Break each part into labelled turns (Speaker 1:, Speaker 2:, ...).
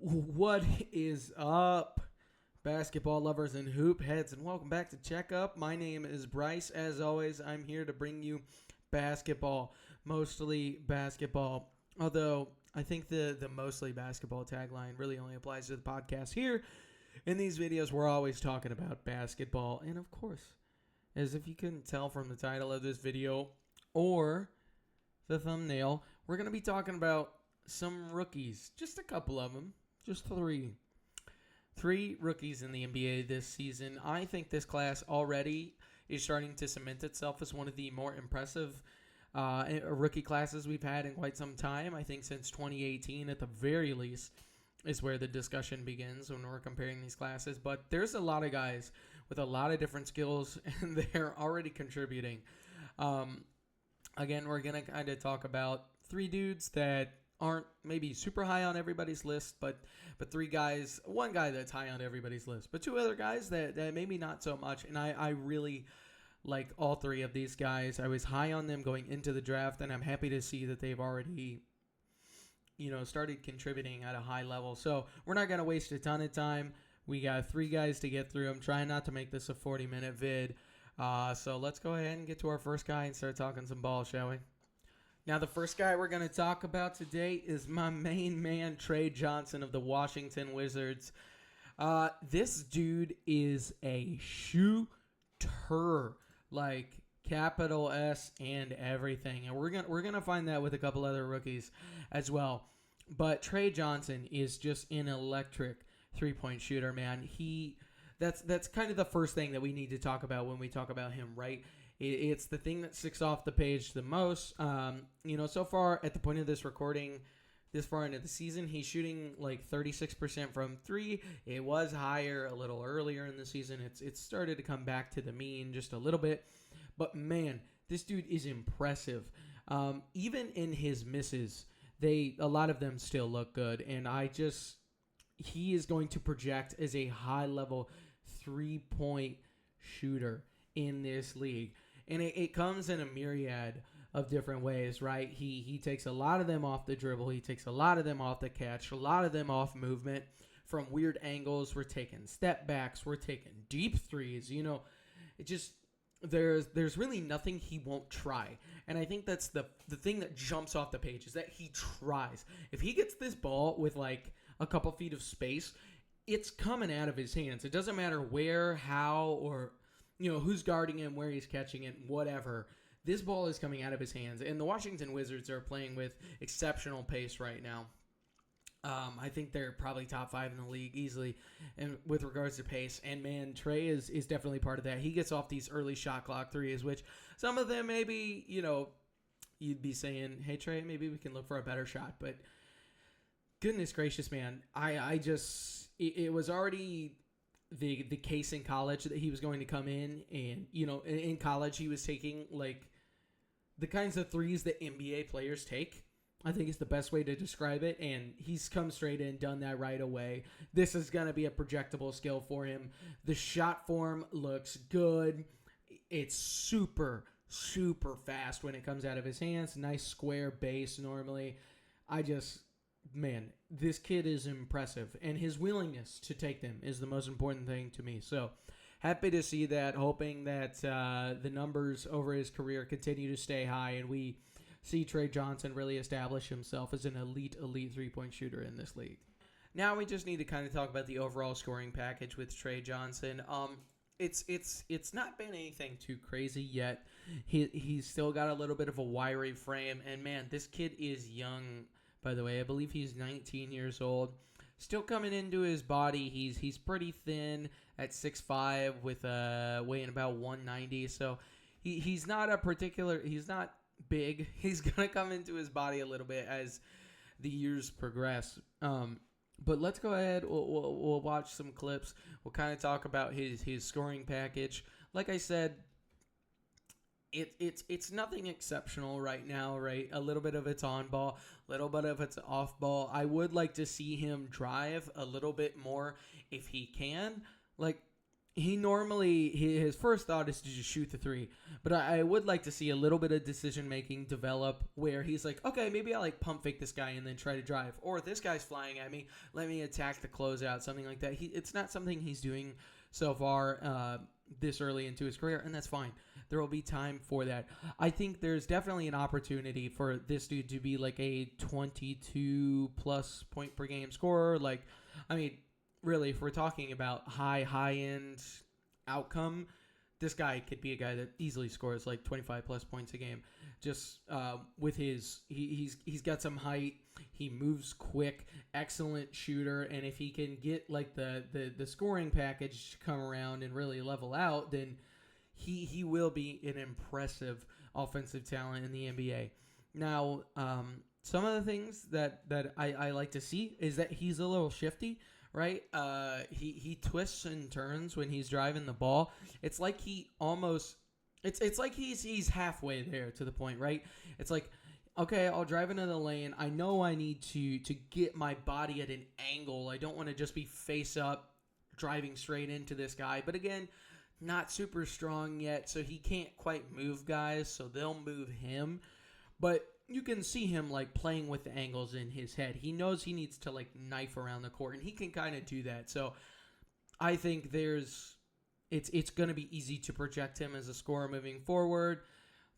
Speaker 1: What is up, basketball lovers and hoop heads, and welcome back to Check Up. My name is Bryce. As always, I'm here to bring you basketball, mostly basketball. Although I think the mostly basketball tagline really only applies to the podcast here. In these videos, we're always talking about basketball, and of course, as if you couldn't tell from the title of this video or the thumbnail, we're going to be talking about some rookies, just a couple of them. Just three. Three rookies in the NBA this season. I think this class already is starting to cement itself as one of the more impressive rookie classes we've had in quite some time. I think since 2018 at the very least is where the discussion begins when we're comparing these classes. But there's a lot of guys with a lot of different skills, and they're already contributing. Again, we're going to kind of talk about three dudes that aren't maybe super high on everybody's list, but three guys, one guy that's high on everybody's list, but two other guys that maybe not so much. And I really like all three of these guys. I was high on them going into the draft, and I'm happy to see that they've already, started contributing at a high level. So we're not going to waste a ton of time. We got three guys to get through. I'm trying not to make this a 40-minute vid. So let's go ahead and get to our first guy and start talking some ball, shall we? Now, the first guy we're going to talk about today is my main man, Trey Johnson of the Washington Wizards. This dude is a shooter, like capital S and everything. And we're gonna find that with a couple other rookies as well. But Trey Johnson is just an electric three-point shooter, man. That's kind of the first thing that we need to talk about when we talk about him, right? It's the thing that sticks off the page the most. So far at the point of this recording, this far into the season, he's shooting like 36% from three. It was higher a little earlier in the season. It's started to come back to the mean just a little bit. But man, this dude is impressive. Even in his misses, a lot of them still look good. And he is going to project as a high-level three-point shooter in this league. And it comes in a myriad of different ways, right? He takes a lot of them off the dribble. He takes a lot of them off the catch, a lot of them off movement from weird angles. We're taking step backs. We're taking deep threes. There's really nothing he won't try. And I think that's the thing that jumps off the page is that he tries. If he gets this ball with like a couple feet of space, it's coming out of his hands. It doesn't matter where, how, or who's guarding him, where he's catching it, whatever. This ball is coming out of his hands. And the Washington Wizards are playing with exceptional pace right now. I think they're probably top 5 in the league easily and with regards to pace. And, man, Trey is definitely part of that. He gets off these early shot clock threes, which some of them maybe, you'd be saying, hey, Trey, maybe we can look for a better shot. But goodness gracious, man, it was already the case in college that he was going to come in, and in college he was taking like the kinds of threes that NBA players take. I think is the best way to describe it, and he's come straight in, done that right away. This is going to be a projectable skill for him. The shot form looks good. It's super, super fast when it comes out of his hands. Nice square base normally. Man, this kid is impressive, and his willingness to take them is the most important thing to me. So happy to see that, hoping that the numbers over his career continue to stay high, and we see Trey Johnson really establish himself as an elite three-point shooter in this league. Now we just need to kind of talk about the overall scoring package with Trey Johnson. It's not been anything too crazy yet. He's still got a little bit of a wiry frame, and man, this kid is young. By the way, I believe he's 19 years old. Still coming into his body. He's pretty thin at 6'5", with weighing about 190. So he's not big. He's gonna come into his body a little bit as the years progress. But let's go ahead. We'll watch some clips. We'll kind of talk about his scoring package. Like I said, It's nothing exceptional right now, right? A little bit of it's on ball, a little bit of it's off ball. I would like to see him drive a little bit more if he can. Like, he normally his first thought is to just shoot the three, but I would like to see a little bit of decision making develop where he's like, okay, maybe I like pump fake this guy and then try to drive, or this guy's flying at me, let me attack the closeout, something like that. It's not something he's doing so far this early into his career, and that's fine. There will be time for that. I think there's definitely an opportunity for this dude to be like a 22 plus point per game scorer. Like, I mean, really, if we're talking about high end outcome, this guy could be a guy that easily scores like 25 plus points a game. Just with his, he's got some height. He moves quick, excellent shooter, and if he can get like the scoring package to come around and really level out, then he will be an impressive offensive talent in the NBA. Now, some of the things that I like to see is that he's a little shifty. Right, he twists and turns when he's driving the ball. It's like he almost, it's like he's halfway there to the point. Right, it's like, okay, I'll drive into the lane. I know I need to get my body at an angle. I don't want to just be face up driving straight into this guy. But again, not super strong yet, so he can't quite move guys. So they'll move him, but you can see him like playing with the angles in his head. He knows he needs to like knife around the court, and he can kind of do that. So I think it's going to be easy to project him as a scorer moving forward.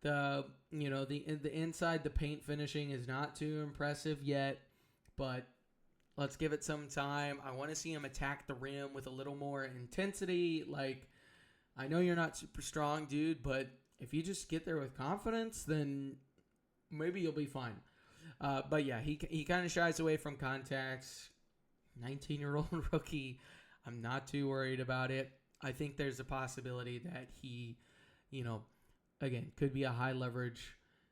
Speaker 1: The inside the paint finishing is not too impressive yet, but let's give it some time. I want to see him attack the rim with a little more intensity. Like, I know you're not super strong, dude, but if you just get there with confidence, then maybe you'll be fine. But yeah, he kind of shies away from contacts. 19-year-old rookie. I'm not too worried about it. I think there's a possibility that he, again, could be a high leverage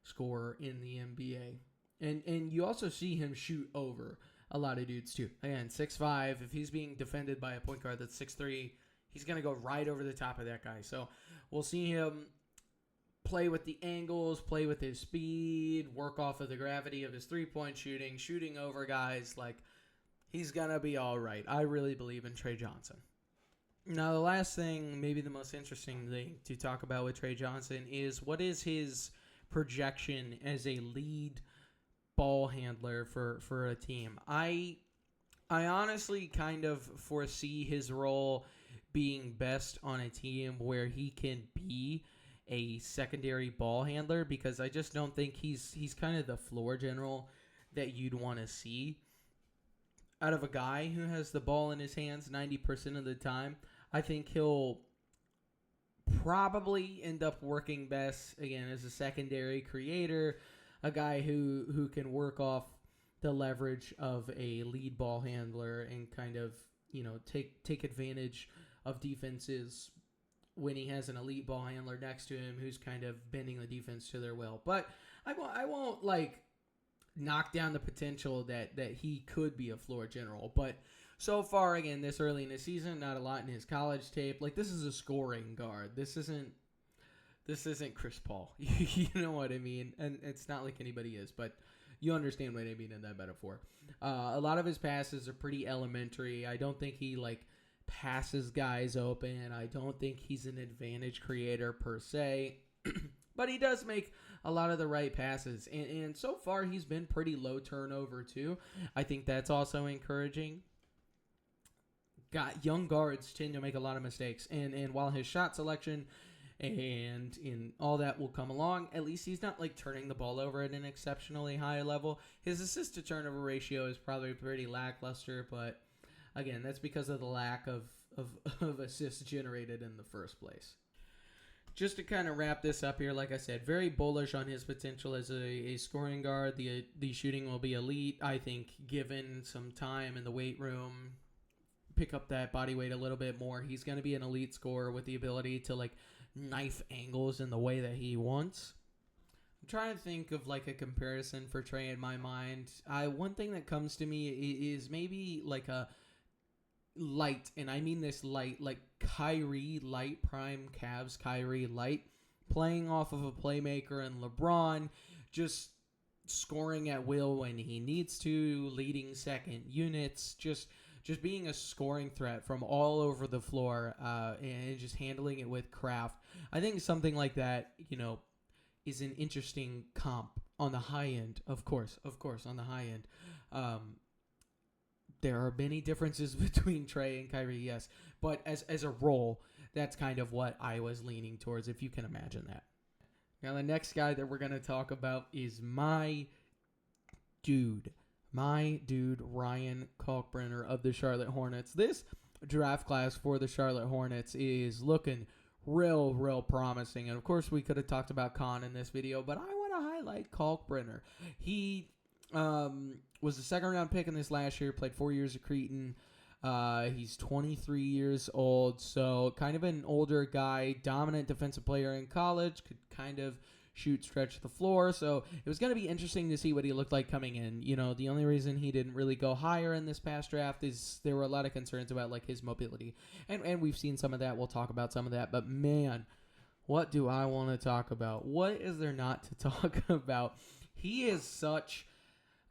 Speaker 1: scorer in the NBA. And you also see him shoot over a lot of dudes too. Again, 6'5". If he's being defended by a point guard that's 6'3", he's going to go right over the top of that guy. So we'll see him play with the angles, play with his speed, work off of the gravity of his three-point shooting over guys. Like, he's going to be all right. I really believe in Trey Johnson. Now, the last thing, maybe the most interesting thing to talk about with Trey Johnson is what is his projection as a lead ball handler for a team. I honestly kind of foresee his role being best on a team where he can be a secondary ball handler, because I just don't think he's kind of the floor general that you'd want to see out of a guy who has the ball in his hands 90% of the time. I think he'll probably end up working best, again, as a secondary creator, a guy who can work off the leverage of a lead ball handler and kind of, take advantage of defenses when he has an elite ball handler next to him who's kind of bending the defense to their will. But I won't like knock down the potential that he could be a floor general. But so far, again, this early in the season, not a lot in his college tape. Like, this is a scoring guard. This isn't Chris Paul. You know what I mean? And it's not like anybody is, but you understand what I mean in that metaphor. A lot of his passes are pretty elementary. I don't think he like passes guys open. I don't think he's an advantage creator per se, but he does make a lot of the right passes. And so far, he's been pretty low turnover too. I think that's also encouraging. Young guards tend to make a lot of mistakes, and while his shot selection and in all that will come along, at least he's not like turning the ball over at an exceptionally high level. His assist to turnover ratio is probably pretty lackluster, but again, that's because of the lack of assists generated in the first place. Just to kind of wrap this up here, like I said, very bullish on his potential as a scoring guard. The shooting will be elite, I think, given some time in the weight room, pick up that body weight a little bit more. He's going to be an elite scorer with the ability to like knife angles in the way that he wants. I'm trying to think of like a comparison for Trey in my mind. One thing that comes to me is maybe like a light, and I mean this light, like Kyrie light, prime Cavs Kyrie light, playing off of a playmaker and LeBron, just scoring at will when he needs to, leading second units, just just being a scoring threat from all over the floor and just handling it with craft. I think something like that, is an interesting comp on the high end. Of course, on the high end. There are many differences between Trey and Kyrie, yes. But as a role, that's kind of what I was leaning towards, if you can imagine that. Now, the next guy that we're going to talk about is my dude, Ryan Kalkbrenner of the Charlotte Hornets. This draft class for the Charlotte Hornets is looking real promising. And, of course, we could have talked about Kon in this video, but I want to highlight Kalkbrenner. He was the second-round pick in this last year, played 4 years at Creighton. He's 23 years old, so kind of an older guy, dominant defensive player in college, could kind of stretch the floor. So it was going to be interesting to see what he looked like coming in. The only reason he didn't really go higher in this past draft is there were a lot of concerns about like his mobility. And we've seen some of that. We'll talk about some of that. But man, what do I want to talk about? What is there not to talk about? He is such...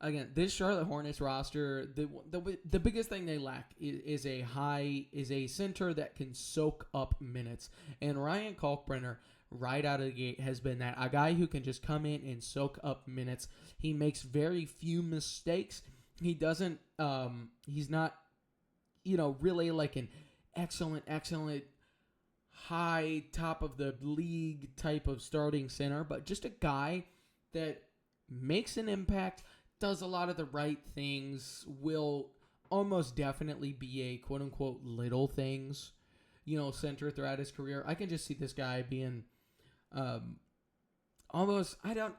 Speaker 1: Again, this Charlotte Hornets roster, the biggest thing they lack is a center that can soak up minutes. And Ryan Kalkbrenner, right out of the gate, has been that, a guy who can just come in and soak up minutes. He makes very few mistakes. He doesn't, he's not, really like an excellent, high, top of the league type of starting center, but just a guy that makes an impact, does a lot of the right things, will almost definitely be a quote-unquote little things, center throughout his career. I can just see this guy being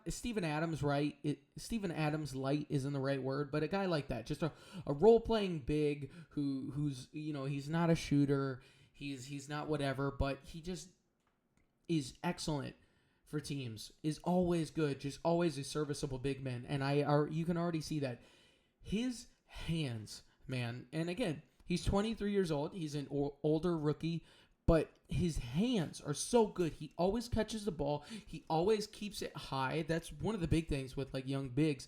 Speaker 1: Steven Adams light isn't the right word, but a guy like that. Just a role-playing big who's, he's not a shooter, he's not whatever, but he just is excellent for teams, is always good, just always a serviceable big man. And you can already see that. His hands, man, and again, he's 23 years old. He's an older rookie, but his hands are so good. He always catches the ball. He always keeps it high. That's one of the big things with like young bigs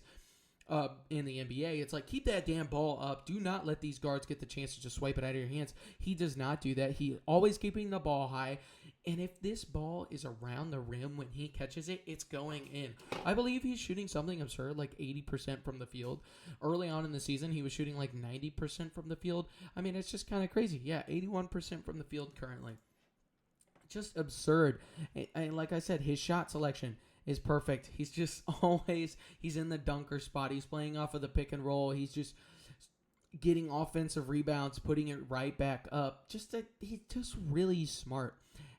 Speaker 1: in the NBA. It's like, keep that damn ball up. Do not let these guards get the chance to just swipe it out of your hands. He does not do that. He always keeping the ball high. And if this ball is around the rim when he catches it, it's going in. I believe he's shooting something absurd, like 80% from the field. Early on in the season, he was shooting like 90% from the field. I mean, it's just kind of crazy. Yeah, 81% from the field currently. Just absurd. And like I said, his shot selection is perfect. He's just he's in the dunker spot. He's playing off of the pick and roll. He's just getting offensive rebounds, putting it right back up. He's just really smart.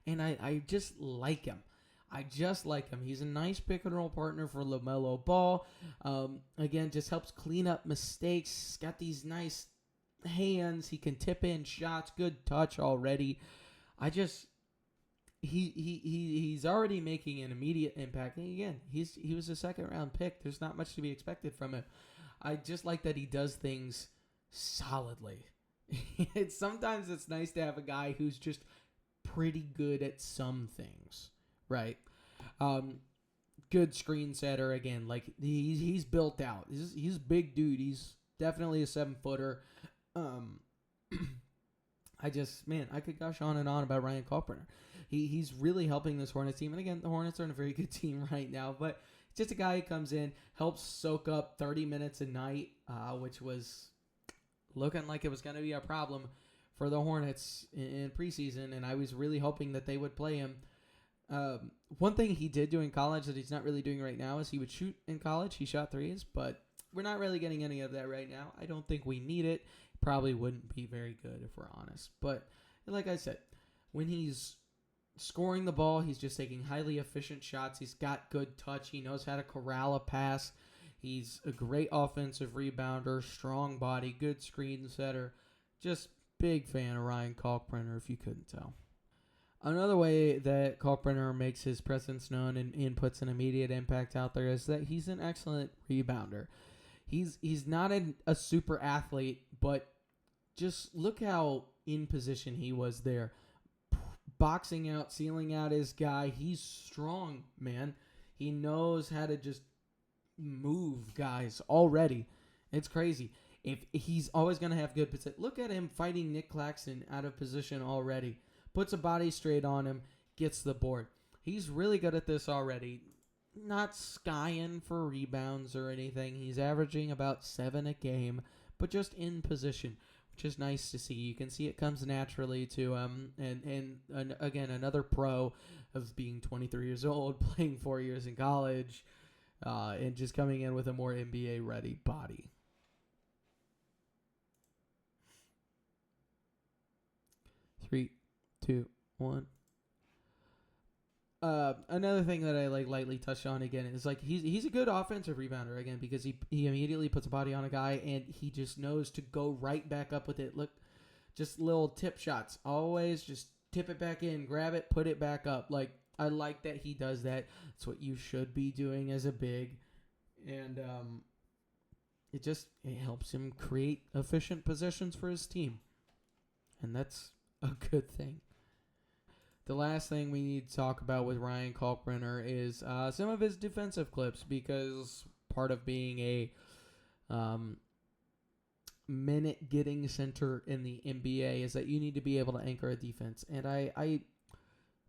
Speaker 1: And I just like him. He's a nice pick and roll partner for LaMelo Ball. Again, just helps clean up mistakes. He's got these nice hands. He can tip in shots. Good touch already. He's already making an immediate impact. And again, he was a second round pick. There's not much to be expected from him. I just like that he does things solidly. Sometimes it's nice to have a guy who's just pretty good at some things, right? Good screen setter again. Like he's built out. He's a big dude. He's definitely a 7-footer. I could gush on and on about Ryan Kalkbrenner. He's really helping this Hornets team. And again, the Hornets are in a very good team right now. But just a guy who comes in, helps soak up 30 minutes a night, which was looking like it was going to be a problem for the Hornets in preseason. And I was really hoping that they would play him. One thing he did do in college that he's not really doing right now is he would shoot in college. He shot threes, but we're not really getting any of that right now. I don't think we need it. Probably wouldn't be very good if we're honest. But like I said, when he's scoring the ball, he's just taking highly efficient shots. He's got good touch. He knows how to corral a pass. He's a great offensive rebounder, strong body, good screen setter. Just big fan of Ryan Kalkbrenner, if you couldn't tell. Another way that Kalkbrenner makes his presence known and puts an immediate impact out there is that he's an excellent rebounder. He's not a super athlete, but just look how in position he was there. Boxing out, sealing out his guy. He's strong, man. He knows how to just move guys already. It's crazy. if he's always going to have good position. Look at him fighting Nick Claxton out of position already. Puts a body straight on him, gets the board. He's really good at this already. Not skying for rebounds or anything. He's averaging about 7 a game, but just in position, which is nice to see. You can see it comes naturally to him. And again, another pro of being 23 years old, playing 4 years in college, and just coming in with a more NBA-ready body. Three, two, one. Another thing that I lightly touched on again is he's a good offensive rebounder again because he immediately puts a body on a guy and he just knows to go right back up with it. Look, just little tip shots. Always just tip it back in, grab it, put it back up. I like that he does that. It's what you should be doing as a big, and it helps him create efficient possessions for his team, and that's a good thing. The last thing we need to talk about with Ryan Kalkbrenner is some of his defensive clips, because part of being a minute-getting center in the NBA is that you need to be able to anchor a defense. And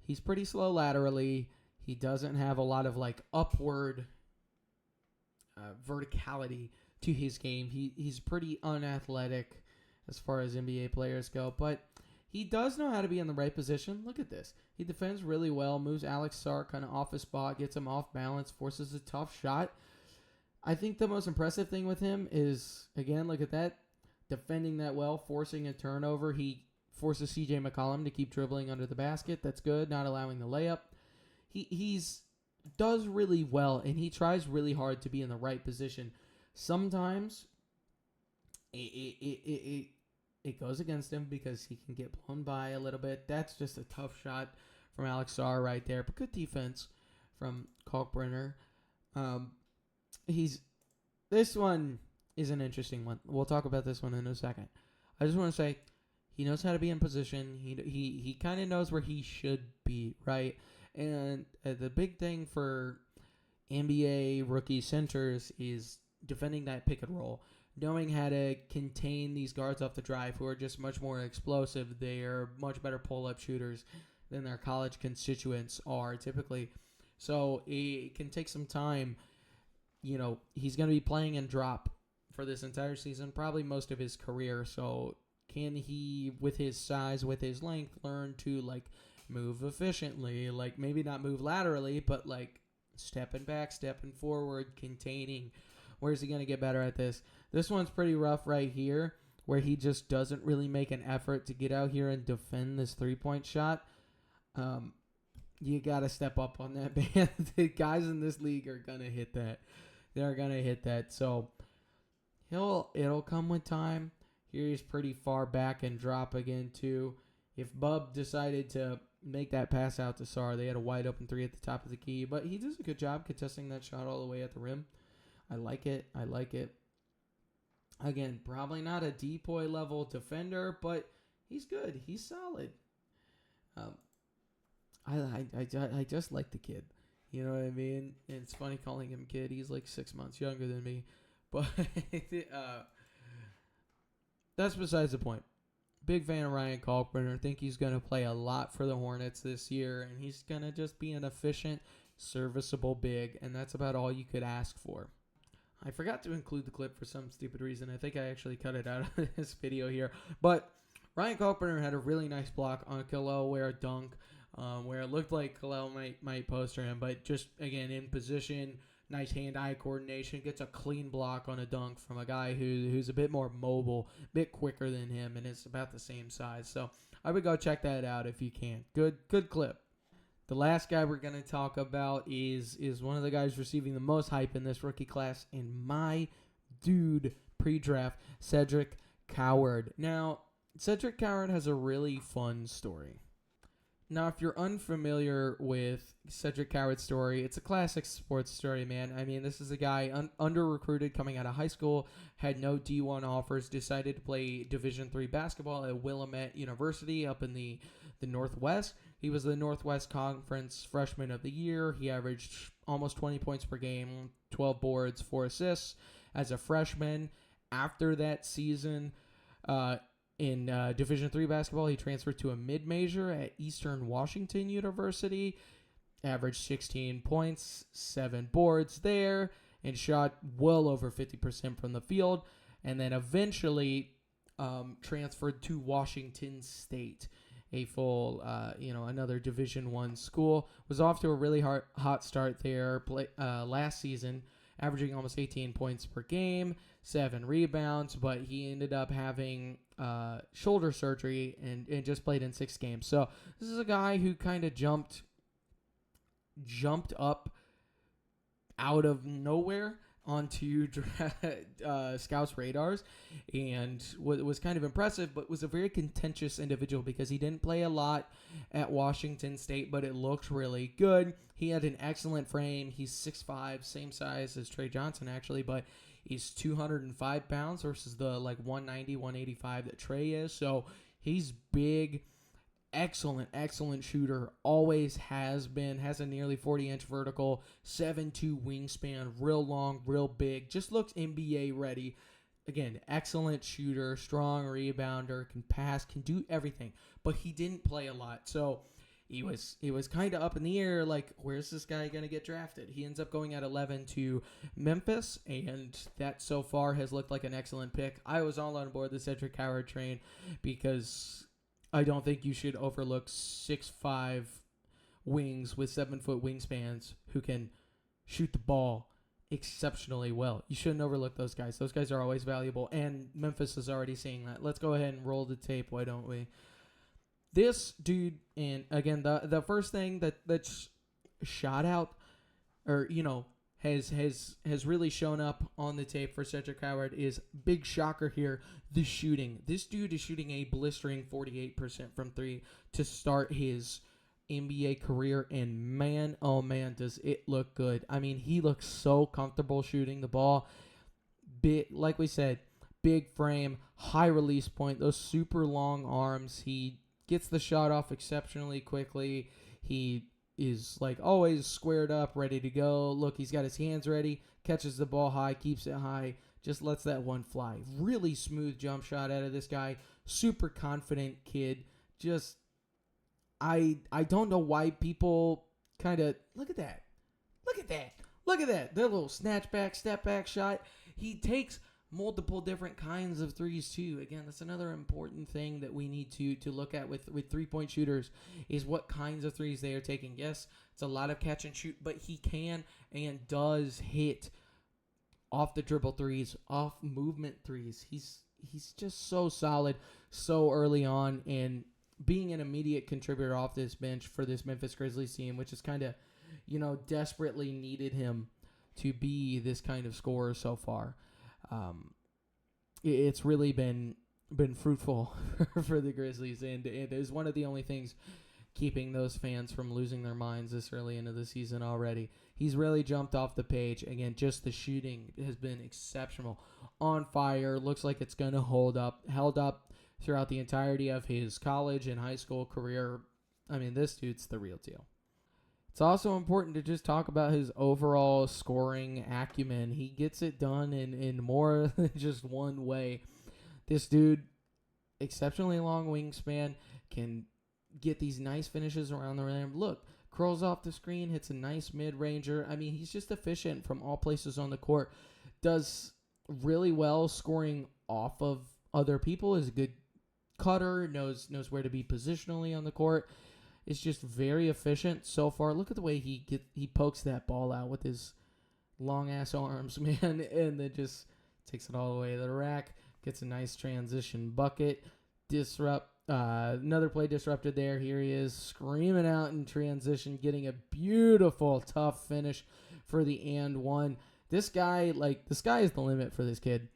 Speaker 1: he's pretty slow laterally. He doesn't have a lot of upward verticality to his game. He's pretty unathletic as far as NBA players go, but he does know how to be in the right position. Look at this. He defends really well, moves Alex Sarr kind of off his spot, gets him off balance, forces a tough shot. I think the most impressive thing with him is, again, look at that, defending that well, forcing a turnover. He forces CJ McCollum to keep dribbling under the basket. That's good, not allowing the layup. He's does really well, and he tries really hard to be in the right position. Sometimes it goes against him because he can get blown by a little bit. That's just a tough shot from Alex Sarr right there. But good defense from Kalkbrenner. This one is an interesting one. We'll talk about this one in a second. I just want to say he knows how to be in position. He kind of knows where he should be, right? And the big thing for NBA rookie centers is defending that pick and roll. Knowing how to contain these guards off the drive who are just much more explosive. They are much better pull-up shooters than their college constituents are typically. So it can take some time. He's going to be playing in drop for this entire season, probably most of his career. So can he, with his size, with his length, learn to move efficiently? Maybe not move laterally, but stepping back, stepping forward, containing. Where's he going to get better at this? This one's pretty rough right here, where he just doesn't really make an effort to get out here and defend this three-point shot. You got to step up on that, man. The guys in this league are going to hit that. They're going to hit that. So it'll come with time. Here he's pretty far back and drop again, too. If Bub decided to make that pass out to Sarr, they had a wide open three at the top of the key. But he does a good job contesting that shot all the way at the rim. I like it. Again, probably not a depoy level defender, but he's good. He's solid. I just like the kid. You know what I mean? And it's funny calling him kid. He's 6 months younger than me. But that's besides the point. Big fan of Ryan Kalkbrenner. Think he's going to play a lot for the Hornets this year. And he's going to just be an efficient, serviceable big. And that's about all you could ask for. I forgot to include the clip for some stupid reason. I think I actually cut it out of this video here. But Ryan Kalkbrenner had a really nice block on a Khalil Ware dunk, where it looked like Khalil might poster him. But just, again, in position, nice hand-eye coordination. Gets a clean block on a dunk from a guy who's a bit more mobile, a bit quicker than him, and is about the same size. So I would go check that out if you can. Good clip. The last guy we're going to talk about is one of the guys receiving the most hype in this rookie class, and my dude pre-draft, Cedric Coward. Now, Cedric Coward has a really fun story. Now, if you're unfamiliar with Cedric Coward's story, it's a classic sports story, man. I mean, this is a guy under-recruited coming out of high school, had no D1 offers, decided to play Division III basketball at Willamette University up in the Northwest. He was the Northwest Conference Freshman of the Year. He averaged almost 20 points per game, 12 boards, 4 assists as a freshman. After that season in Division III basketball, he transferred to a mid-major at Eastern Washington University, averaged 16 points, 7 boards there, and shot well over 50% from the field, and then eventually transferred to Washington State, a full, another Division I school. Was off to a really hot start there last season, averaging almost 18 points per game, 7 rebounds, but he ended up having shoulder surgery and just played in 6 games. So this is a guy who kind of jumped up out of nowhere onto scouts' radars, and was kind of impressive, but was a very contentious individual because he didn't play a lot at Washington State, but it looked really good. He had an excellent frame. He's 6'5", same size as Trey Johnson, actually, but he's 205 pounds versus the 190, 185 that Trey is, so he's big. Excellent shooter. Always has been. Has a nearly 40-inch vertical, 7'2" wingspan, real long, real big. Just looks NBA ready. Again, excellent shooter, strong rebounder, can pass, can do everything. But he didn't play a lot, so he was kind of up in the air. Where's this guy gonna get drafted? He ends up going at 11 to Memphis, and that so far has looked like an excellent pick. I was all on board the Cedric Howard train because I don't think you should overlook 6'5" wings with 7-foot wingspans who can shoot the ball exceptionally well. You shouldn't overlook those guys. Those guys are always valuable, and Memphis is already seeing that. Let's go ahead and roll the tape, why don't we? This dude, and again, the first thing that's shot out, or has really shown up on the tape for Cedric Howard is, big shocker here, the shooting. This dude is shooting a blistering 48% from 3 to start his NBA career, and man, oh man, does it look good. I mean, he looks so comfortable shooting the ball. Big, like we said, big frame, high release point, those super long arms. He gets the shot off exceptionally quickly. He is always squared up, ready to go. Look, he's got his hands ready, catches the ball high, keeps it high, just lets that one fly. Really smooth jump shot out of this guy. Super confident kid. Just, I don't know why people kind of, look at that. That little snatch back, step back shot. He takes multiple different kinds of threes too. Again, that's another important thing that we need to look at with 3-point shooters, is what kinds of threes they are taking. Yes, it's a lot of catch and shoot, but he can and does hit off the dribble threes, off movement threes. He's just so solid so early on, and being an immediate contributor off this bench for this Memphis Grizzlies team, which is kind of, desperately needed him to be this kind of scorer so far. It's really been fruitful for the Grizzlies, and it is one of the only things keeping those fans from losing their minds this early into the season already. He's really jumped off the page. Again, just the shooting has been exceptional. On fire. Looks like it's going to held up throughout the entirety of his college and high school career. I mean, this dude's the real deal. It's also important to just talk about his overall scoring acumen. He gets it done in more than just one way. This dude, exceptionally long wingspan, can get these nice finishes around the rim. Look, curls off the screen, hits a nice mid-ranger. I mean, he's just efficient from all places on the court. Does really well scoring off of other people. Is a good cutter, knows where to be positionally on the court. It's just very efficient so far. Look at the way he pokes that ball out with his long-ass arms, man, and then just takes it all the way to the rack. Gets a nice transition bucket. Another play disrupted there. Here he is screaming out in transition, getting a beautiful, tough finish for the and one. This guy, the sky is the limit for this kid.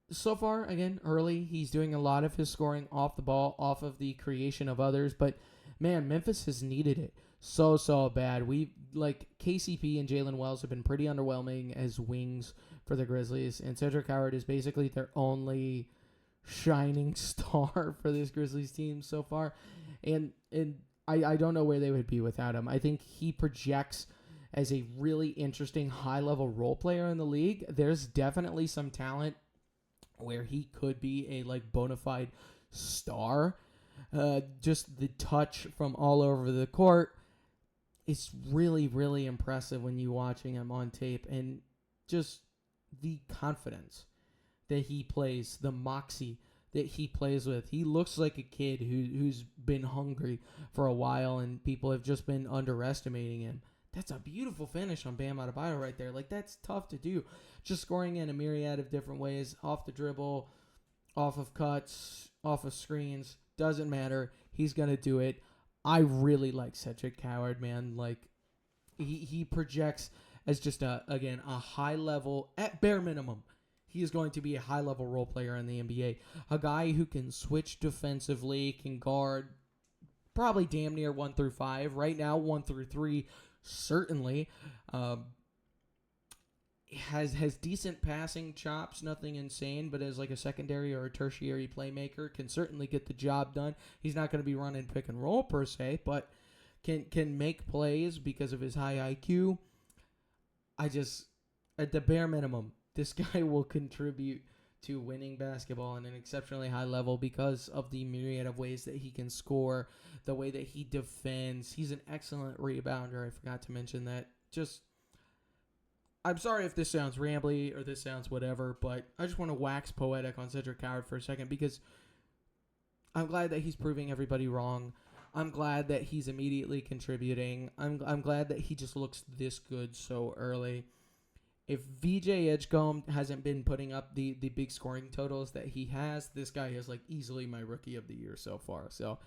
Speaker 1: So far, again, early, he's doing a lot of his scoring off the ball, off of the creation of others, but man, Memphis has needed it so bad. KCP and Jalen Wells have been pretty underwhelming as wings for the Grizzlies, and Cedric Howard is basically their only shining star for this Grizzlies team so far, and I don't know where they would be without him. I think he projects as a really interesting high-level role player in the league. There's definitely some talent where he could be a like bona fide star. Just the touch from all over the court. It's really, really impressive when you're watching him on tape, and just the confidence that he plays, the moxie that he plays with. He looks like a kid who's been hungry for a while, and people have just been underestimating him. That's a beautiful finish on Bam Adebayo right there. Like, that's tough to do. Just scoring in a myriad of different ways, off the dribble, off of cuts, off of screens. Doesn't matter. He's going to do it. I really like Cedric Coward, man. Like, he projects as just, a high level, at bare minimum, he is going to be a high level role player in the NBA. A guy who can switch defensively, can guard probably damn near 1 through 5. Right now, 1 through 3, certainly. Has decent passing chops, nothing insane, but as like a secondary or a tertiary playmaker, can certainly get the job done. He's not going to be running pick and roll per se, but can make plays because of his high IQ. At the bare minimum, this guy will contribute to winning basketball at an exceptionally high level because of the myriad of ways that he can score, the way that he defends. He's an excellent rebounder. I forgot to mention that. I'm sorry if this sounds rambly or this sounds whatever, but I just want to wax poetic on Cedric Coward for a second because I'm glad that he's proving everybody wrong. I'm glad that he's immediately contributing. I'm glad that he just looks this good so early. If VJ Edgecome hasn't been putting up the big scoring totals that he has, this guy is like easily my rookie of the year so far. So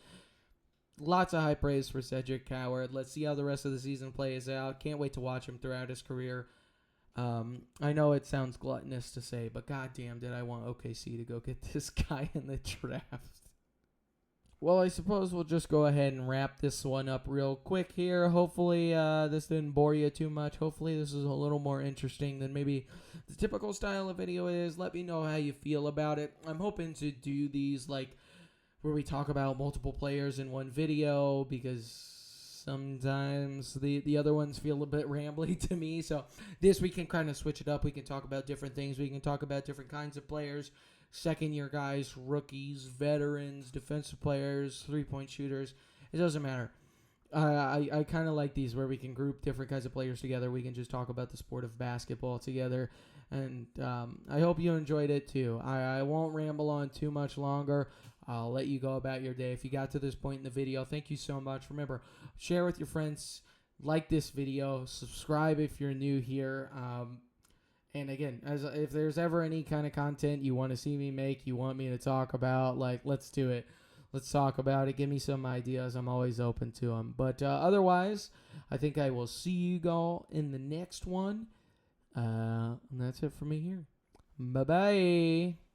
Speaker 1: lots of high praise for Cedric Coward. Let's see how the rest of the season plays out. Can't wait to watch him throughout his career. I know it sounds gluttonous to say, but goddamn, did I want OKC to go get this guy in the draft. Well, I suppose we'll just go ahead and wrap this one up real quick here. Hopefully, this didn't bore you too much. Hopefully, this is a little more interesting than maybe the typical style of video is. Let me know how you feel about it. I'm hoping to do these, like, where we talk about multiple players in one video because sometimes the other ones feel a bit rambly to me. So this, we can kind of switch it up. We can talk about different things. We can talk about different kinds of players, second-year guys, rookies, veterans, defensive players, three-point shooters. It doesn't matter. I kind of like these where we can group different kinds of players together. We can just talk about the sport of basketball together. And I hope you enjoyed it too. I won't ramble on too much longer. I'll let you go about your day. If you got to this point in the video, thank you so much. Remember, share with your friends, like this video, subscribe if you're new here. And again, if there's ever any kind of content you want to see me make, you want me to talk about, like, let's do it. Let's talk about it. Give me some ideas. I'm always open to them. But otherwise, I think I will see you all in the next one. And that's it for me here. Bye-bye.